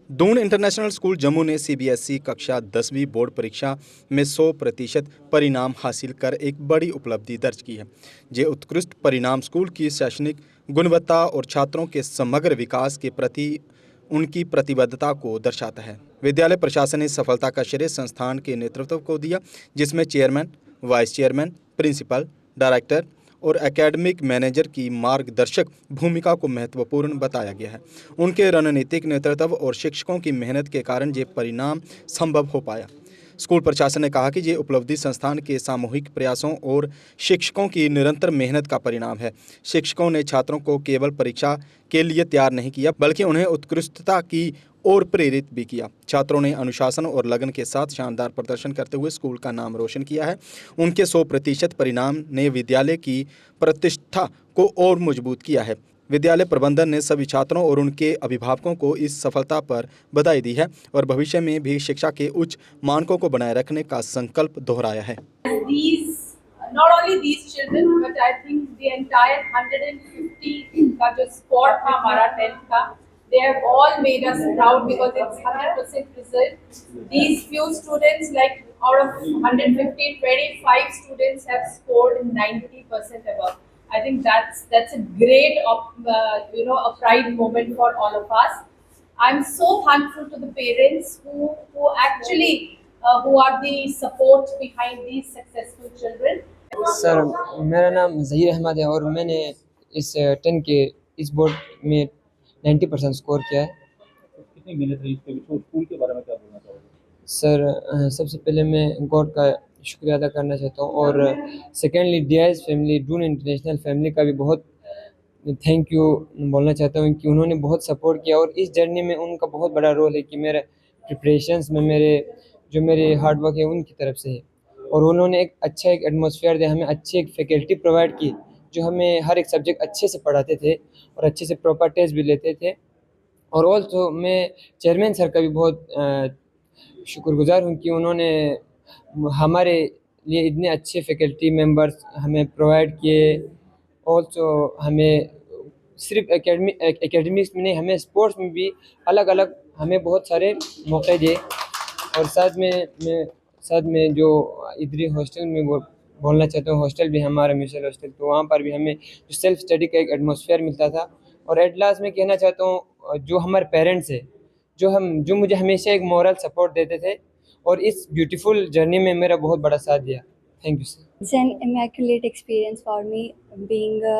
Doon international school Jammu ने CBSE कक्षा 10वीं बोर्ड परीक्षा में 100% परिणाम हासिल कर एक बड़ी उपलब्धि दर्ज की है। ये उत्कृष्ट परिणाम स्कूल की शैक्षणिक गुणवत्ता और छात्रों के समग्र विकास के प्रति उनकी प्रतिबद्धता को दर्शाता है। विद्यालय प्रशासन ने इस सफलता का श्रेय संस्थान के नेतृत्व को दिया, जिसमें chairman, vice chairman, principal, director और एकेडमिक मैनेजर की मार्गदर्शक भूमिका को महत्वपूर्ण बताया गया है। उनके रणनीतिक नेतृत्व और शिक्षकों की मेहनत के कारण ये परिणाम संभव हो पाया। स्कूल प्रशासन ने कहा कि ये उपलब्धि संस्थान के सामूहिक प्रयासों और शिक्षकों की निरंतर मेहनत का परिणाम है। शिक्षकों ने छात्रों को केवल परीक्षा के लिए तैयार नहीं किया, बल्कि उन्हें उत्कृष्टता की ओर प्रेरित भी किया। छात्रों ने अनुशासन और लगन के साथ शानदार प्रदर्शन करते हुए स्कूल का नाम रोशन किया है। उनके 100% परिणाम ने विद्यालय की प्रतिष्ठा को और मजबूत किया है। विद्यालय प्रबंधन ने सभी छात्रों और उनके अभिभावकों को इस सफलता पर बधाई दी है और भविष्य में भी शिक्षा के उच्च मानकों को बनाए रखने का संकल्प दोहराया है। Not only these children, but I think the entire 150 का जो squad था हमारा 10th का, they have all made us proud because it's 100% result. These few students, like out of 150, 25 students have scored 90% above. I think that's a great, a pride moment for all of us. I'm so thankful to the parents who actually who are the support behind these successful children. Sir, मेरा नाम ज़हीर अहमद है और मैंने इस 10 के इस board में 90% score किया है। कितनी मेहनत रही इसके पीछे और स्कूल के बारे में क्या बोलना चाहोगे? सर, सबसे पहले मैं गॉड का शुक्रिया अदा करना चाहता हूँ और secondly DIIs family, Doon international family का भी बहुत थैंक यू बोलना चाहता हूँ कि उन्होंने बहुत सपोर्ट किया और इस जर्नी में उनका बहुत बड़ा रोल है कि मेरे प्रिपरेशंस में मेरे हार्ड वर्क है उनकी तरफ से है और उन्होंने एक एटमॉस्फेयर दिया, हमें अच्छी एक फैकल्टी प्रोवाइड की जो हमें हर एक सब्जेक्ट अच्छे से पढ़ाते थे और अच्छे से प्रॉपर टेस्ट भी लेते थे। और ऑल्सो मैं चेयरमैन सर का भी बहुत शुक्रगुजार हूँ कि उन्होंने हमारे लिए इतने अच्छे फैकल्टी मेंबर्स हमें प्रोवाइड किए। ऑल्सो हमें सिर्फ एकेडमिक्स में नहीं, हमें स्पोर्ट्स में भी अलग अलग हमें बहुत सारे मौके दिए और साथ में जो इधरी हॉस्टल में वो बोलना चाहता हूँ, हॉस्टल भी हमारा म्यूचुअल हॉस्टल, तो वहाँ पर भी हमें जो सेल्फ स्टडी का एक एटमॉस्फेयर मिलता था। और एट लास्ट में कहना चाहता हूँ जो हमारे पेरेंट्स है जो मुझे हमेशा एक मोरल सपोर्ट देते थे और इस ब्यूटीफुल जर्नी में मेरा बहुत बड़ा साथ दिया। Thank you sir. It's an immaculate experience for me being a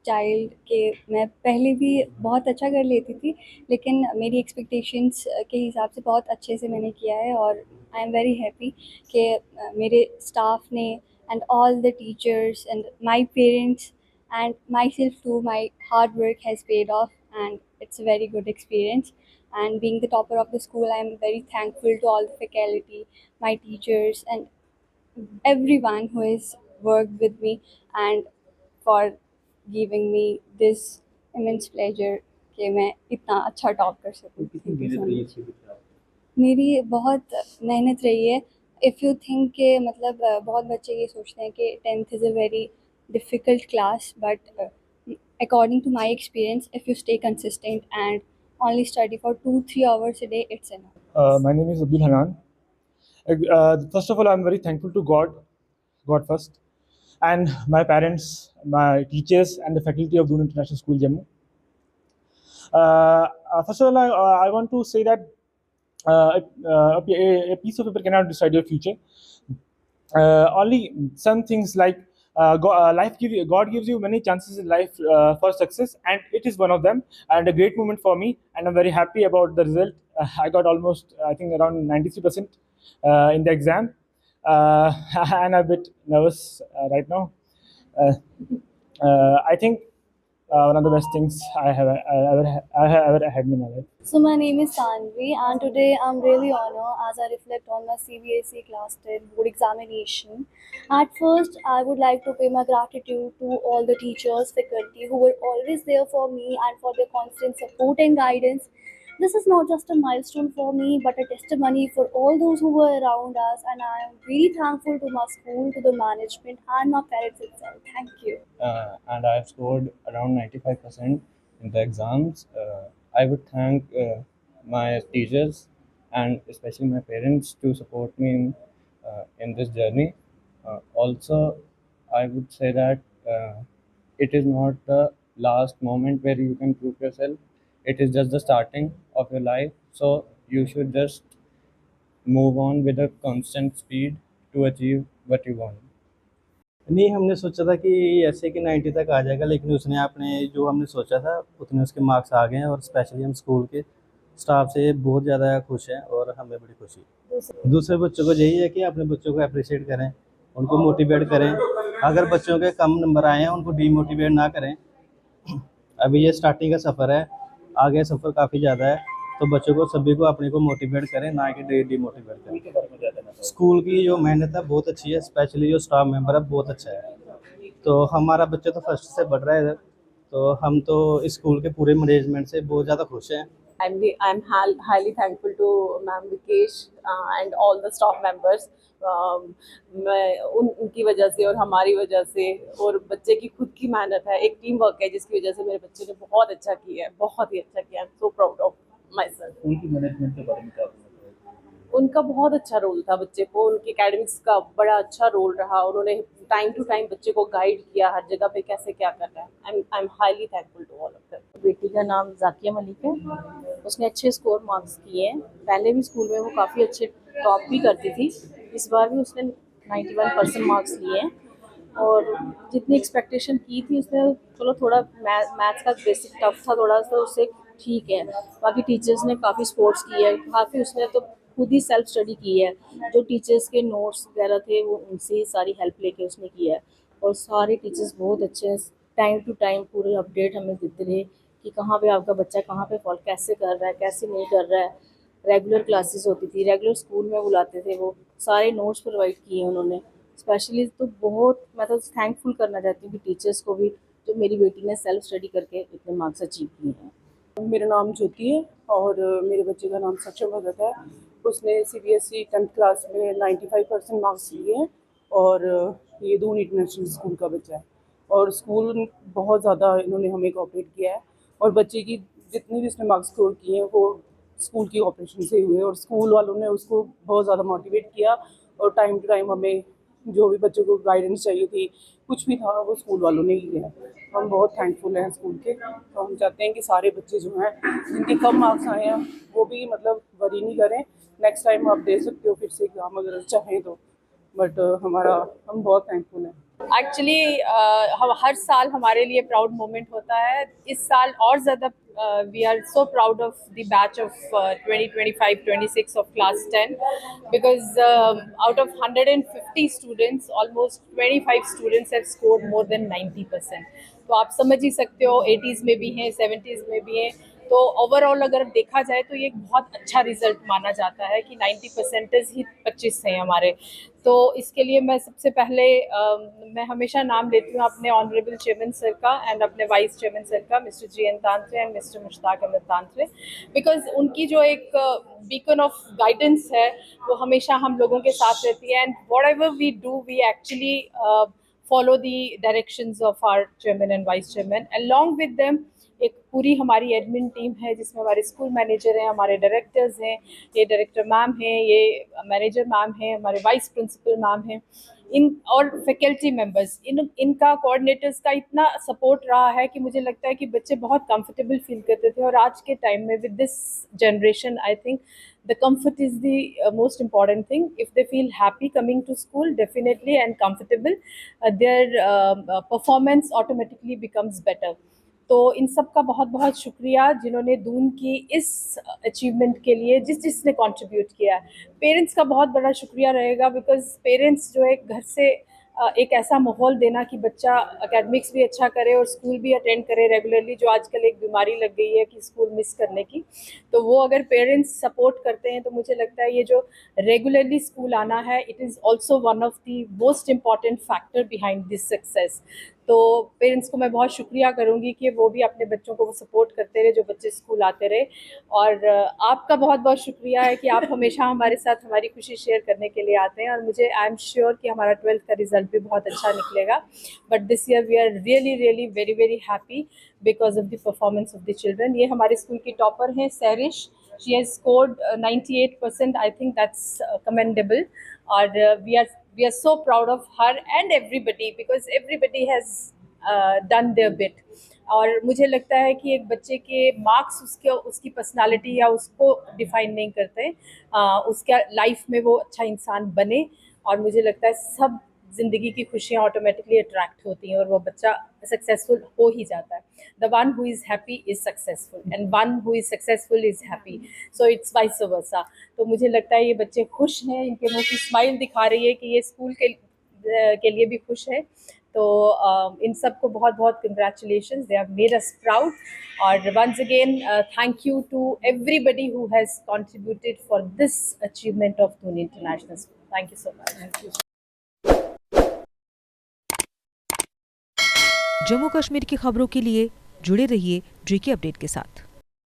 child के मैं पहले भी बहुत अच्छा कर लेती थी, लेकिन मेरी एक्सपेक्टेशंस के हिसाब से बहुत अच्छे से मैंने किया है और आई एम वेरी हैप्पी कि मेरे स्टाफ ने and all the teachers and my parents and myself too, my hard work has paid off and it's a very good experience. And being the topper of the school, I'm very thankful to all the faculty, my teachers and everyone who has worked with me and for giving me this immense pleasure कि मैं इतना अच्छा top कर सकूँ। कितनी मेहनत रही इसके पीछे आपकी? मेरी बहुत मेहनत रही है। इफ़ यू थिंक के मतलब बहुत बच्चे ये सोचते हैं कि 10th is a very difficult class, but according to my experience if you stay consistent and only study for 2-3 hours a day, it's enough. My name is Abdul Hanan. First of all, I'm very thankful to God first, and my parents, my teachers, and the faculty of Doon International School, Jammu. First of all, I want to say that a piece of paper cannot decide your future. Only some things like God gives you many chances in life for success, and it is one of them, and a great moment for me, and I'm very happy about the result. I got almost, I think, around 93% in the exam, and I'm a bit nervous right now. I think one of the best things I have ever had in my life. So my name is Sanvi and today I'm really honored as I reflect on my CBSE Class 10 board examination. At first, I would like to pay my gratitude to all the teachers, faculty who were always there for me and for their constant support and guidance. This is not just a milestone for me but a testimony for all those who were around us, and I am very thankful to my school, to the management and my parents itself. Thank you. And I have scored around 95% in the exams. I would thank my teachers and especially my parents to support me in this journey. Also, I would say that it is not the last moment where you can prove yourself. It is just the starting of your life. So you should just move on with a constant speed to achieve what you want. नहीं, हमने सोचा था कि ऐसे कि 90 तक आ जाएगा, लेकिन उसने आपने जो हमने सोचा था उतने उसके मार्क्स आ गए हैं, और स्पेशली हम स्कूल के स्टाफ से बहुत ज़्यादा खुश हैं और हमें बड़ी खुशी है। दूसरे बच्चों को यही है कि अपने बच्चों को अप्रिशिएट करें, उनको मोटिवेट करें। अगर बच्चों के कम नंबर आए हैं उनको डीमोटिवेट ना करें। अभी ये स्टार्टिंग का सफ़र है, आगे सफ़र काफ़ी ज़्यादा है, तो बच्चों को सभी को अपने को मोटिवेट करें, ना कि डीमोटिवेट स्कूल करें। के बारे में क्या कहना चाहोगे? स्कूल की जो मेहनत है बहुत अच्छी है, स्पेशली जो स्टाफ मेंबर है बहुत अच्छा है। तो हमारा बच्चा तो फर्स्ट से बढ़ रहा है इधर, तो हम तो इस स्कूल के पूरे मैनेजमेंट से बहुत ज़्यादा खुश हैं। I'm highly thankful to Ma'am Vikesh and all the staff members. मैं उनकी वजह से और हमारी वजह से और बच्चे की खुद की मेहनत है, एक टीम वर्क है जिसकी वजह से मेरे बच्चे ने बहुत अच्छा किया है, बहुत ही अच्छा किया। I am so proud of my son. School की मैनेजमेंट के बारे में क्या कहना चाहोगे? उनका बहुत अच्छा रोल था बच्चे को, उनके एकेडमिक्स का बड़ा अच्छा रोल रहा। उन्होंने टाइम टू टाइम बच्चे को गाइड किया हर जगह पे कैसे क्या करना है। I am highly thankful to all of them. बेटी का नाम जाकिया मलिक है, उसने अच्छे स्कोर मार्क्स किए हैं। पहले भी स्कूल में वो काफ़ी अच्छे टॉप भी करती थी, इस बार भी उसने 91% मार्क्स लिए हैं और जितनी एक्सपेक्टेशन की थी उसने, चलो थोड़ा मैथ्स का बेसिक टफ था थोड़ा सा, उससे ठीक है। बाकी टीचर्स ने काफ़ी सपोर्ट्स की है, काफ़ी उसने तो खुद ही सेल्फ स्टडी की है। जो टीचर्स के नोट्स वगैरह थे वो उनसे ही सारी हेल्प लेके उसने किया है और सारे टीचर्स बहुत अच्छे हैं। टाइम टू टाइम पूरे अपडेट हमें देते रहे कि कहाँ पे आपका बच्चा कहाँ पे फॉल कैसे कर रहा है, कैसे नहीं कर रहा है। रेगुलर क्लासेस होती थी, रेगुलर स्कूल में बुलाते थे, वो सारे नोट्स प्रोवाइड किए उन्होंने। स्पेशली तो बहुत मैं तो थैंकफुल करना चाहती हूँ कि टीचर्स को भी, जो मेरी बेटी ने सेल्फ स्टडी करके इतने मार्क्स अचीव किए हैं। मेरा नाम ज्योति है और मेरे बच्चे का नाम सक्षम भगत है। उसने CBSE 10th क्लास में 95% मार्क्स लिए हैं और ये दून इंटरनेशनल स्कूल का बच्चा है और स्कूल बहुत ज़्यादा इन्होंने हमें कोऑपरेट किया है और बच्चे की जितने भी उसने मार्क्स स्कोर किए हैं वो स्कूल की ऑपरेशन से हुए और स्कूल वालों ने उसको बहुत ज़्यादा मोटिवेट किया और टाइम टू टाइम हमें जो भी बच्चों को गाइडेंस चाहिए थी, कुछ भी था, वो स्कूल वालों ने किया है। हम बहुत थैंकफुल हैं स्कूल के। तो हम चाहते हैं कि सारे बच्चे जो हैं जिनके कम मार्क्स आए हैं वो भी मतलब वरी नहीं करें, नेक्स्ट टाइम आप दे सकते हो फिर से एग्ज़ाम अगर चाहें तो। बट हम बहुत थैंकफुल हैं। एक्चुअली हर साल हमारे लिए प्राउड मोमेंट होता है। इस साल और ज़्यादा we are so proud of the batch of 2025-26 of class 10 because out of 150 students almost 25 students have scored more than 90%। तो आप समझ ही सकते हो 80s में भी हैं, 70s में भी हैं। तो ओवरऑल अगर देखा जाए तो ये एक बहुत अच्छा रिजल्ट माना जाता है कि 90% ही 25 हैं हमारे। तो इसके लिए मैं सबसे पहले मैं हमेशा नाम लेती हूँ अपने ऑनरेबल चेयरमैन सर का एंड अपने वाइस चेयरमैन सर का, mister GN Tantray and mister Mushtaq Ahmad Tantray, because उनकी जो एक बीकन ऑफ गाइडेंस है वो हमेशा हम लोगों के साथ रहती है। And whatever we do we actually follow the directions of our chairman and vice chairman. Along with them एक पूरी हमारी एडमिन टीम है जिसमें हमारे स्कूल मैनेजर हैं, हमारे डायरेक्टर्स हैं, ये डायरेक्टर मैम हैं, ये मैनेजर मैम हैं, हमारे वाइस प्रिंसिपल मैम हैं, इन और फैकल्टी मेंबर्स, इनका कोऑर्डिनेटर्स का इतना सपोर्ट रहा है कि मुझे लगता है कि बच्चे बहुत कंफर्टेबल फील करते थे। और आज के टाइम में with this generation I think the comfort is the most important thing. If they feel happy coming to school definitely and comfortable, their performance automatically becomes better. तो इन सब का बहुत बहुत शुक्रिया जिन्होंने दून की इस अचीवमेंट के लिए जिसने कंट्रीब्यूट किया है। पेरेंट्स का बहुत बड़ा शुक्रिया रहेगा बिकॉज पेरेंट्स जो है घर से एक ऐसा माहौल देना कि बच्चा एकेडमिक्स भी अच्छा करे और स्कूल भी अटेंड करे रेगुलरली, जो आजकल एक बीमारी लग गई है कि स्कूल मिस करने की। तो वो अगर पेरेंट्स सपोर्ट करते हैं तो मुझे लगता है ये जो रेगुलरली स्कूल आना है it is also one of the most important factor behind this success. तो पेरेंट्स को मैं बहुत शुक्रिया करूँगी कि वो भी अपने बच्चों को सपोर्ट करते रहे, जो बच्चे स्कूल आते रहे। और आपका बहुत बहुत शुक्रिया है कि आप हमेशा हमारे साथ हमारी खुशी शेयर करने के लिए आते हैं। और मुझे आई एम श्योर कि हमारा 12th का रिजल्ट भी बहुत अच्छा निकलेगा। But this year we are really really very very happy because of the performance of the children. ये हमारे स्कूल की टॉपर हैं Sahrish, she has scored 98%. I think that's commendable. Or we are so proud of her and everybody, because everybody has done their bit. और मुझे लगता है कि एक बच्चे के मार्क्स उसकी पर्सनालिटी या उसको डिफाइन नहीं करते, उसका लाइफ में वो अच्छा इंसान बने, और मुझे लगता है सब ज़िंदगी की खुशियाँ ऑटोमेटिकली अट्रैक्ट होती हैं और वो बच्चा सक्सेसफुल हो ही जाता है. The one who is happy is successful and one who is successful is happy, so it's vice versa. तो मुझे लगता है ये बच्चे खुश हैं, इनके मुंह की स्माइल दिखा रही है कि ये स्कूल के लिए भी खुश है. तो इन सबको बहुत बहुत congratulations, they have made us proud. और once again thank you to everybody who has contributed for this achievement of Dhoni international school. Thank you so much. Jammu Kashmir की खबरों के लिए जुड़े रहिए JK अपडेट के साथ.